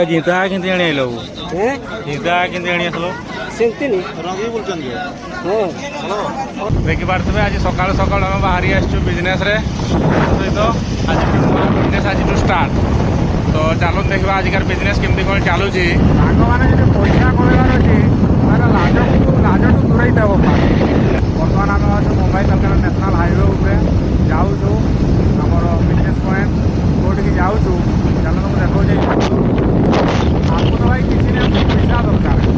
ଜିତା କେମିତି ଆଣି ଆଇଲ ଜିତା କେମିତି ଆଣି ଆସିଲ ସେମିତି ଦେଖିପାରୁଥିବେ ଆଜି ସକାଳୁ ସକାଳୁ ଆମେ ବାହାରି ଆସିଛୁ ବିଜନେସ୍ରେ ସହିତ ଆଜି ବିଜନେସ୍ ଆଜିଠୁ ଷ୍ଟାର୍ଟ ତ ଚାଲନ୍ତୁ ଦେଖିବା ଆଜିକାର ବିଜନେସ୍ କେମିତି କ'ଣ ଚାଲୁଛି। ସାଙ୍ଗମାନେ ଯଦି ପଇସା କମେଇବାର ଅଛି ତାହେଲେ ଲାଜଠୁ ଦୂରେଇ ଦେବ। ବର୍ତ୍ତମାନ ଆମେ ଅଛୁ ମୁମ୍ବାଇ କାଲକାଟା ନ୍ୟାସନାଲ ହାଇୱେ ଉପରେ ଯାଉଛୁ ଆମର ବିଜନେସ୍ ପଏଣ୍ଟ କେଉଁଠିକି ଯାଉଛୁ ଚାଲନ୍ତୁ ମୁଁ ଦେଖାଉଛି। आपको तो भाई किसी ने पैसा दरकार है,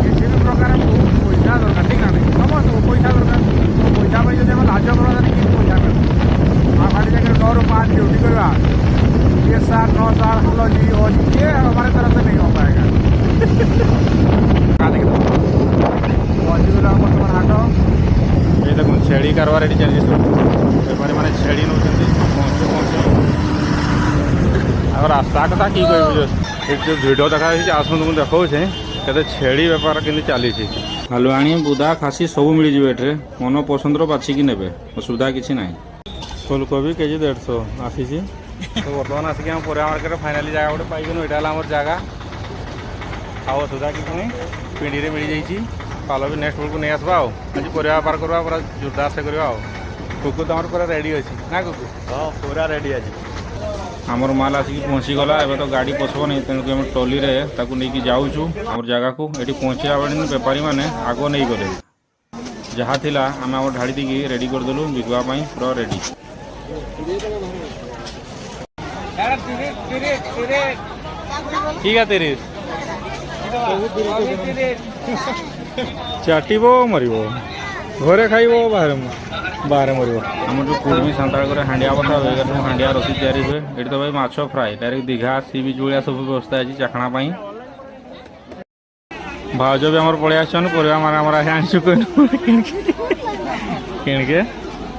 किसी भी प्रकार पैसा दरकार ठीक है समझ पैसा दरकार तो पैसा पर जब लाज कर कि पैसा मिले आप खाली जगह 9 ରୁ 5 ड्यूटी करवा ये 7-9 साल हलो जी और ये हमारे तरफ से नहीं हो पाएगा। बर्तमान हाट ये देखो छेड़ी कारबार ये चलिए बेपारी मैंने छेड़ी नौ अगर रास्ता कथा कि जो भिड देखा आसतु मुझे देखा के छेड़ी बेपार के चली हालुआणी बुदा खासी सब मिल जाए मन पसंद बाछिकी ने असुविधा किसी ना। फुलकोबी केजी 150 आसी तो बर्तमान आसिक हम परिया मार्केट फाइनाली जगह गोटे पाइगलु यहाँ आम जगह आउ असुविधा किसी नहीं पिंडी मिल जाइए पाल भी नेक्स्ट बेलू नहीं आसवा आज परिया बेपार करवा पूरा जोरदार से करवा कुकु तो पूरा रेडी अच्छी ना कुकु हाँ पूरा रेडी अच्छी आमर माल आसिक पहुँचीगला एवं तो गाड़ी पशब नहीं तेणुक आम ट्रली नहीं जाऊँ आम जगह को ये पहुँचा बेड़े बेपारी मैंने आग नहीं गले जहाँ थी आम आम ढाड़ी दी रेडी करदेलु बिकवाई पूरा रेडी। ठीक है 30 चाटब मर घरे खाइब बाहर मर आम जो कुर्मी सांताड़ हांडिया बता हांडिया रसी तैयारी हुए ये तो भाई माछ फ्राए डायरेक्ट दीघा सी बीच भाया सब व्यवस्था है चाखणा भाज भी आम पलि आसन परिया मारा मारा आनी किणके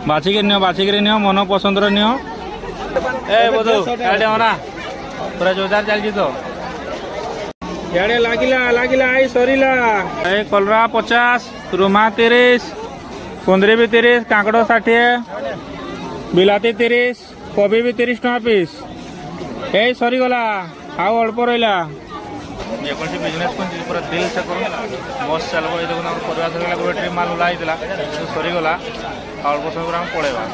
बाछिक नि मन पसंद नियो ए बोधो ना पूरा जोरदार चलती तो इे लगिला आई सरीला ए कलरा 50 रुमा 30 कुंदरी भी 30 कांकड़ 60 बिलाती 30 कोबी भी 30 टका पीस ए सरीगला आउ अल्प रहा जेकोसी बिजनेस को पूरा दिल से करो बस चलो ये देखो परिवार सर गोटे ट्रे माल ओला सरीगला अल्प समय आम पड़ेगा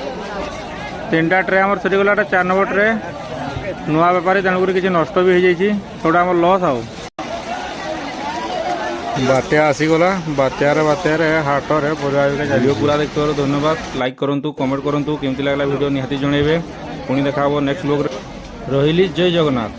3टा ट्रे आम सरीगला 4 नंबर ट्रे नुआ बेपारी तेणुक किसी नष्ट भी हो जाए आम लस आउ बात्या आसीगला बात्यार हाटरे भिडियो पूरा देखिए धन्यवाद। लाइक करूँ कमेंट करूँ केमती लगला वीडियो निहाती जनइबे पुणी देखा नेक्स्ट ब्लॉग रही जय जगन्नाथ।